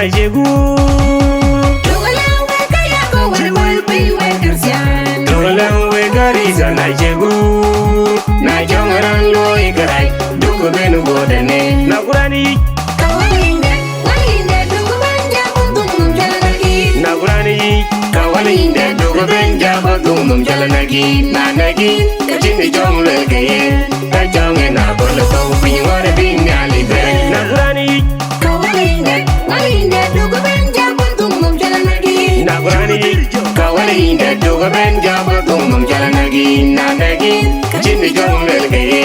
na jegu. Dogalan we kaya ko wal pi we kersian. Dogalan we garisa na jegu. Na jongaran lo ikarai. Dugu benu bodane. Na kurani. Walinde dugu banja buntum jalanagi. Na kurani. Walinde dugu banja buntum jalanagi. Na nagi. Kachini jongle kaye. Kajonge na bolo to pingore binyali be. Na kurani. Walinde dugu banja buntum jalanagi. Na kurani. Walinde dugu banja buntum jalanagi. Na nagi. Kachini jongle kaye.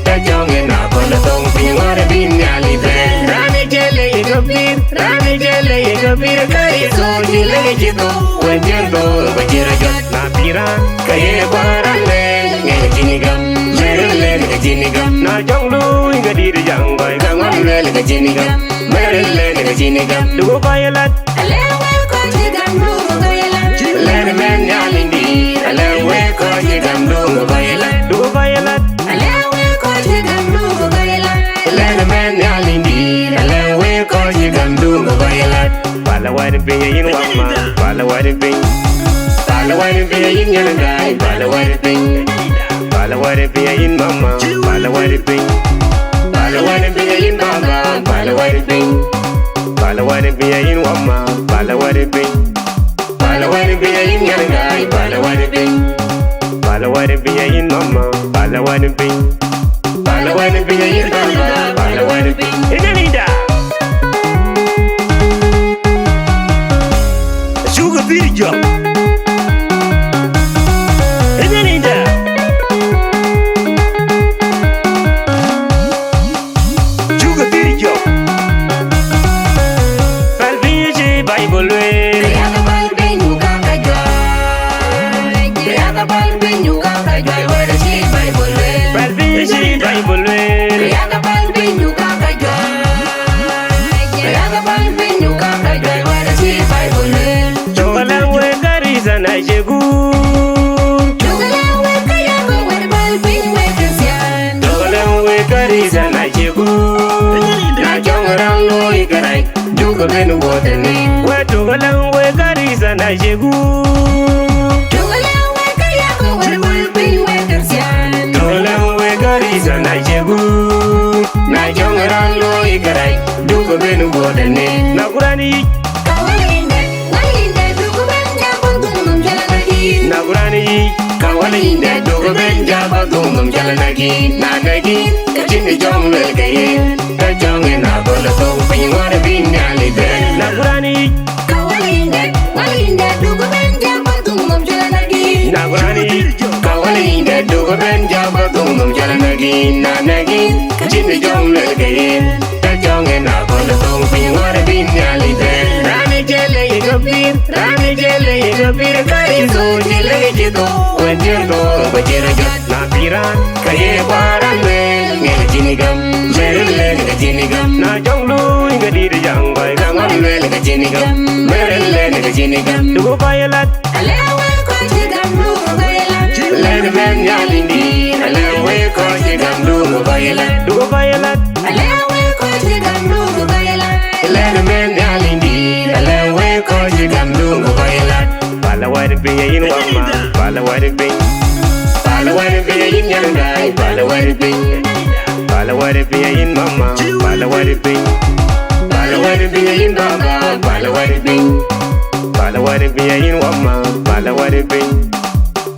Kajonge na bolo to pingore binyali be. Rani jele ikapir. Rani jele ikapir. Kaya so jile jito. Wenjendo bajira jat. Na piran kaya barale. Ngene jinigam. Merele jinigam. Na jonglu inga diri jangbai. Gangon lele jinigam. Merele jinigam. Dugo bayalat. Alewe ko jigam dugu bayalat. Lele men nyalindi. Alewe ko jigam dugo bayalat. Dugo bayalat. Alewe ko jigam dugu bayalat. Lele men nyalindi. Alewe ko jigam dugo bayalat. Pala wadi pinya yin wama. Pala wadi pinya. Pala wadi pinya yin nyangai. Pala wadi pinya. Pala wadi pinya yin mama. Pala wadi pinya. Pala wadi pinya yin mama. Pala wadi pinya. Pala wadi pinya yin wama. Pala wadi pinya. Pala wadi pinya yin nyangai. Pala wadi pinya. Pala wadi pinya yin mama. Pala wadi pinya. Pala wadi pinya yin mama. Pala wadi pinya. Inanida. Sugar video. Inanida. Sugar video. Palpije Bible way. Kaya ka balbin yuka ka joy. Kaya ka balbin yuka ka joy. Wala si Bible way. Palpije Bible way. Kaya ka balbin yuka ka joy. Kaya ka balbin yuka ka joy. Wala si Bible way. Dogalan we garisa na jegu. Dogalan we kaya ko wal balbin we kersian. Dogalan we garisa na jegu. Na jongaran lo ikarai. Dugu benu bodane. We dogalan we garisa na jegu. Dogalan we kaya ko wal balbin we kersian. Dogalan we garisa na jegu. Na jongaran lo ikarai. Dugu benu bodane. Na kurani. Walinde dugu banja buntum jalanagi. Na kurani. Walinde dugu banja buntum jalanagi. Na nagi. Kachini jongle kaye. Kajonge na bolo to pingore binyali be. Na kurani. Walinde dugu banja buntum jalanagi. Na kurani. Walinde dugu banja buntum jalanagi. Na nagi. Kachini jongle kaye. Kajonge na bolo to pingore binyali be. Rani jele ikapir. Rani jele ikapir. Kaya so jile jito. Wenjendo bajira jat. Na piran kaya barale. Ngene jinigam. Merele jinigam. Na jonglu inga diri jangbai. Gangon lele jinigam. Merele jinigam. Dugo bayalat. Alewe ko jigam dugu bayalat. Lele men nyalindi. Alewe ko jigam dugo bayalat. Dugo bayalat. Alewe ko jigam dugu bayalat. Lele men nyalindi. Alewe ko jigam dugo bayalat. Pala wadi pinya yin wama. Pala wadi pinya. Pala wadi pinya yin nyangai. Pala wadi pinya. Pala wadi pinya yin mama. Pala wadi pinya. Pala wadi pinya yin mama. Pala wadi pinya. Pala wadi pinya yin wama. Pala wadi pinya.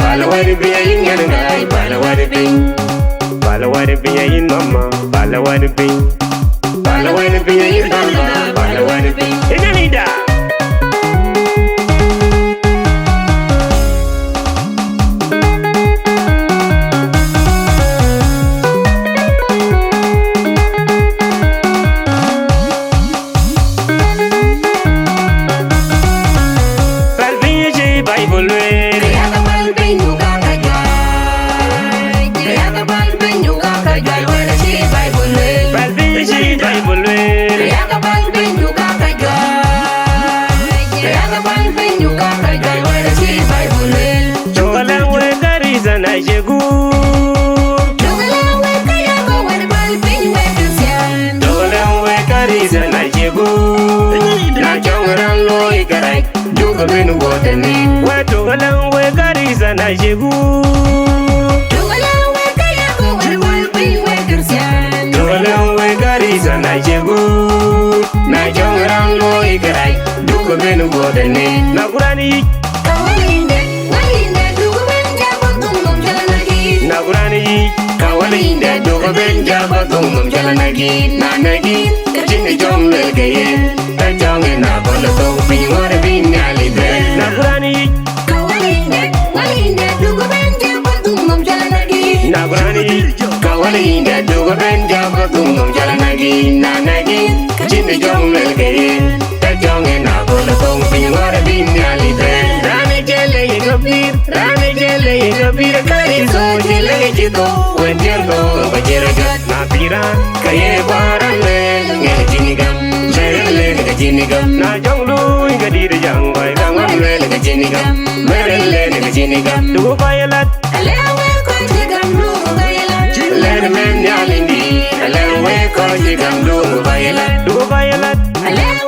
Pala wadi pinya yin nyangai. Pala wadi pinya. Pala wadi pinya yin mama. Pala wadi pinya. Pala wadi pinya yin mama. Pala wadi pinya. Inanida. Bible way. Kaya ka balbin yuka ka joy. Kaya ka balbin yuka ka joy. Wala si Bible way. Palpije Bible way. Kaya ka balbin yuka ka joy. Kaya ka balbin yuka ka joy. Wala si Bible way. Dogalan we garisa na jegu. Dogalan we kaya ko wal balbin we kersian. Dogalan we garisa na jegu. Na duga ben godani we togalan we garisa na shegu Togalan we kaya ko wal bin we kirsian togalan we garisa na shegu Na jongran lo ikarai duga ben godani na kurani Kawalinde duga ben jabatum nom jalanagi na kurani Kawalinde duga ben jabatum nom jalanagi Na nagi kachini jom le gaye Ta jonge na bola tong bin wara bin nyali ben na kurani Kawalinde duga ben jabatum nom jalanagi na kurani Kawalinde duga ben jabatum nom jalanagi Na nagi kachini jom le gaye Ta jonge na bola tong bin wara bin nyali ben rani jele ingapir kari so jele jito Wendiendo bajeragat na pira Kaye baran le nge jinigam Merele nge jinigam na jonglu ingadir jang wai Kangan le nge jinigam Merele nge jinigam dugu payalat Alewe ko jigam lugu bayelat Lene men nyalindi Alewe ko jigam lugu bayelat dugu payalat Alewe